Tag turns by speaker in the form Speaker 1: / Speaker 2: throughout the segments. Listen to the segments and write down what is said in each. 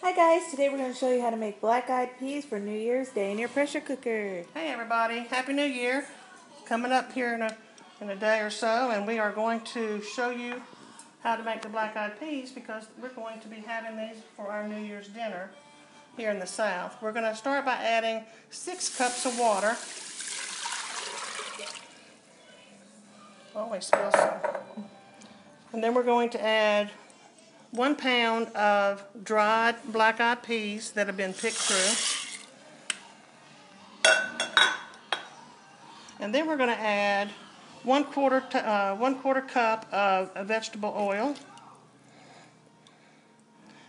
Speaker 1: Hi guys, today we're going to show you how to make black-eyed peas for New Year's Day in your pressure cooker.
Speaker 2: Hey everybody, Happy New Year. Coming up here in a day or so, and we are going to show you how to make the black-eyed peas because we're going to be having these for our New Year's dinner here in the South. We're going to start by adding 6 cups of water. Always spill some. And then we're going to add 1 pound of dried black-eyed peas that have been picked through. And then we're going to add 1/4 cup of vegetable oil.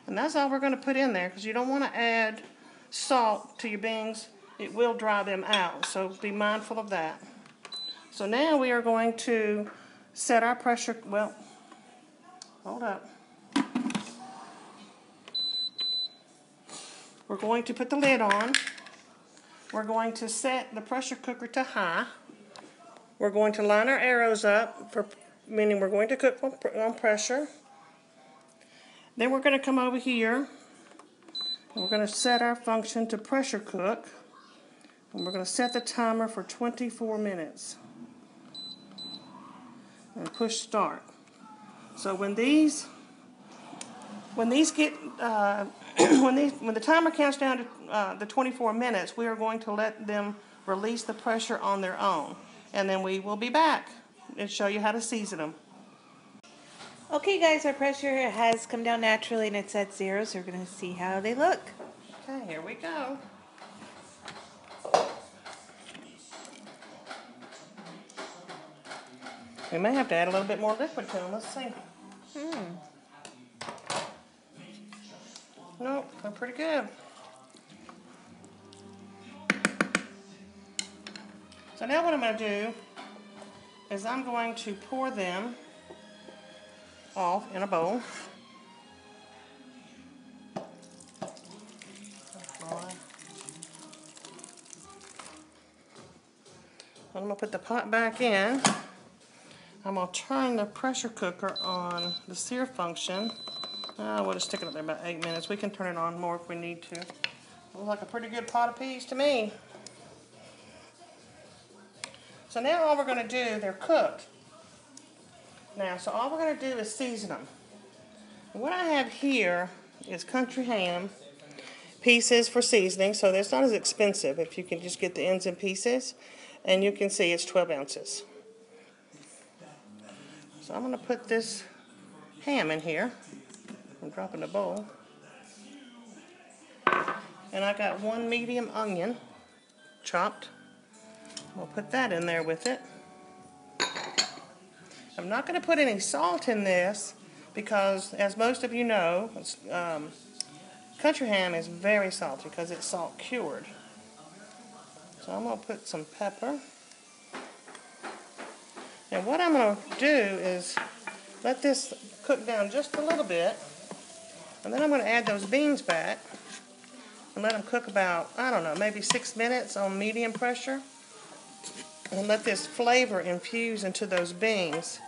Speaker 2: And that's all we're going to put in there because you don't want to add salt to your beans. It will dry them out, so be mindful of that. So now we are going to set our pressure, well, hold up. We're going to put the lid on. We're going to set the pressure cooker to high. We're going to line our arrows up, meaning we're going to cook on pressure. Then we're going to come over here. And we're going to set our function to pressure cook. And we're going to set the timer for 24 minutes. And push start. So when these get when the timer counts down to the 24 minutes, we are going to let them release the pressure on their own, and then we will be back and show you how to season them.
Speaker 1: Okay guys, our pressure has come down naturally and it's at 0, so we're going to see how they look.
Speaker 2: Okay, here we go. We may have to add a little bit more liquid to them. Let's see. Nope, they're pretty good. So now what I'm going to do is I'm going to pour them off in a bowl. I'm going to put the pot back in. I'm going to turn the pressure cooker on the sear function. We'll just stick it up there about 8 minutes. We can turn it on more if we need to. Looks like a pretty good pot of peas to me. So now all we're going to do, they're cooked. Now, so all we're going to do is season them. What I have here is country ham pieces for seasoning, so that's not as expensive if you can just get the ends and pieces. And you can see it's 12 ounces. So I'm going to put this ham in here. I'm dropping the bowl. And I got 1 medium onion chopped. I'll put that in there with it. I'm not going to put any salt in this because, as most of you know, country ham is very salty because it's salt cured. So I'm going to put some pepper. And what I'm going to do is let this cook down just a little bit. And then I'm going to add those beans back and let them cook about, I don't know, maybe 6 minutes on medium pressure. And let this flavor infuse into those beans.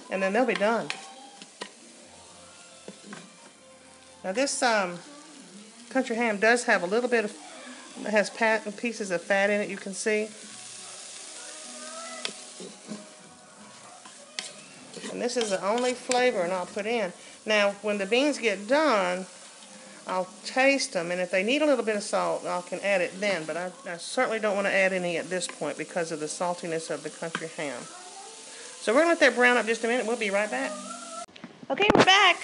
Speaker 2: And then they'll be done. Now this country ham does have a little bit of, it has pieces of fat in it, you can see. And this is the only flavor I'll put in. Now, when the beans get done, I'll taste them, and if they need a little bit of salt, I can add it then, but I certainly don't want to add any at this point because of the saltiness of the country ham. So we're going to let that brown up just a minute. We'll be right back.
Speaker 1: Okay, we're back.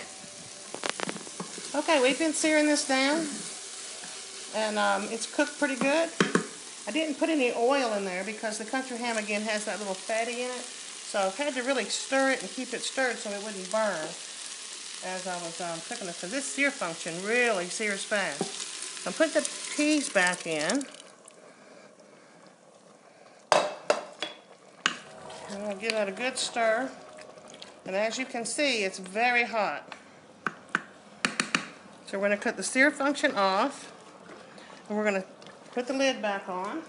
Speaker 2: Okay, we've been searing this down, and it's cooked pretty good. I didn't put any oil in there because the country ham, again, has that little fatty in it. So I've had to really stir it and keep it stirred so it wouldn't burn as I was cooking this. So this sear function really sears fast. I'm putting the peas back in. And I'll give that a good stir. And as you can see, it's very hot. So we're going to cut the sear function off. And we're going to put the lid back on.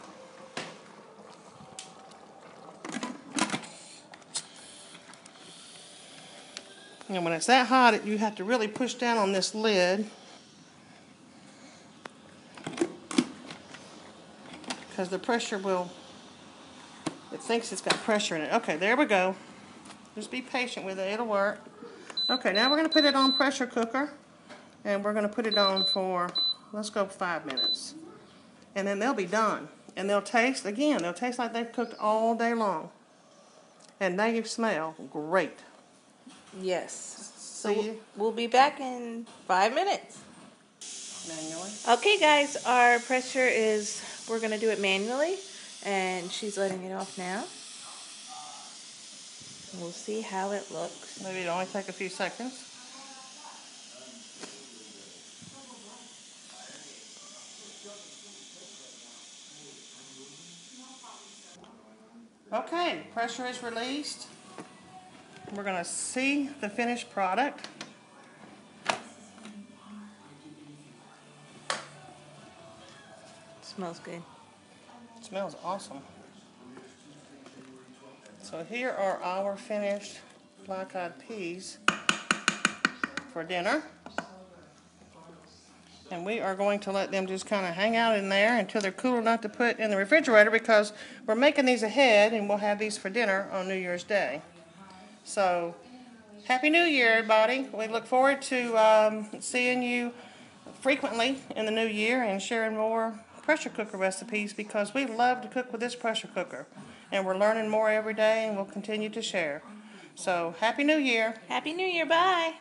Speaker 2: And when it's that hot, you have to really push down on this lid because the pressure will, it thinks it's got pressure in it. Okay, there we go. Just be patient with it, it'll work. Okay, now we're going to put it on pressure cooker, and we're going to put it on for, let's go 5 minutes. And then they'll be done. And they'll taste, again, they'll taste like they've cooked all day long. And they smell great.
Speaker 1: Yes. So
Speaker 2: See you.
Speaker 1: we'll be back in 5 minutes.
Speaker 2: Manually.
Speaker 1: Okay, guys, our pressure is, we're going to do it manually. And she's letting it off now. We'll see how it looks.
Speaker 2: Maybe it'll only take a few seconds. Okay, pressure is released. We're going to see the finished product.
Speaker 1: Smells good.
Speaker 2: It smells awesome. So here are our finished black-eyed peas for dinner. And we are going to let them just kind of hang out in there until they're cool enough to put in the refrigerator, because we're making these ahead and we'll have these for dinner on New Year's Day. So, Happy New Year, everybody. We look forward to seeing you frequently in the new year and sharing more pressure cooker recipes, because we love to cook with this pressure cooker. And we're learning more every day, and we'll continue to share. So, Happy New Year.
Speaker 1: Happy New Year. Bye.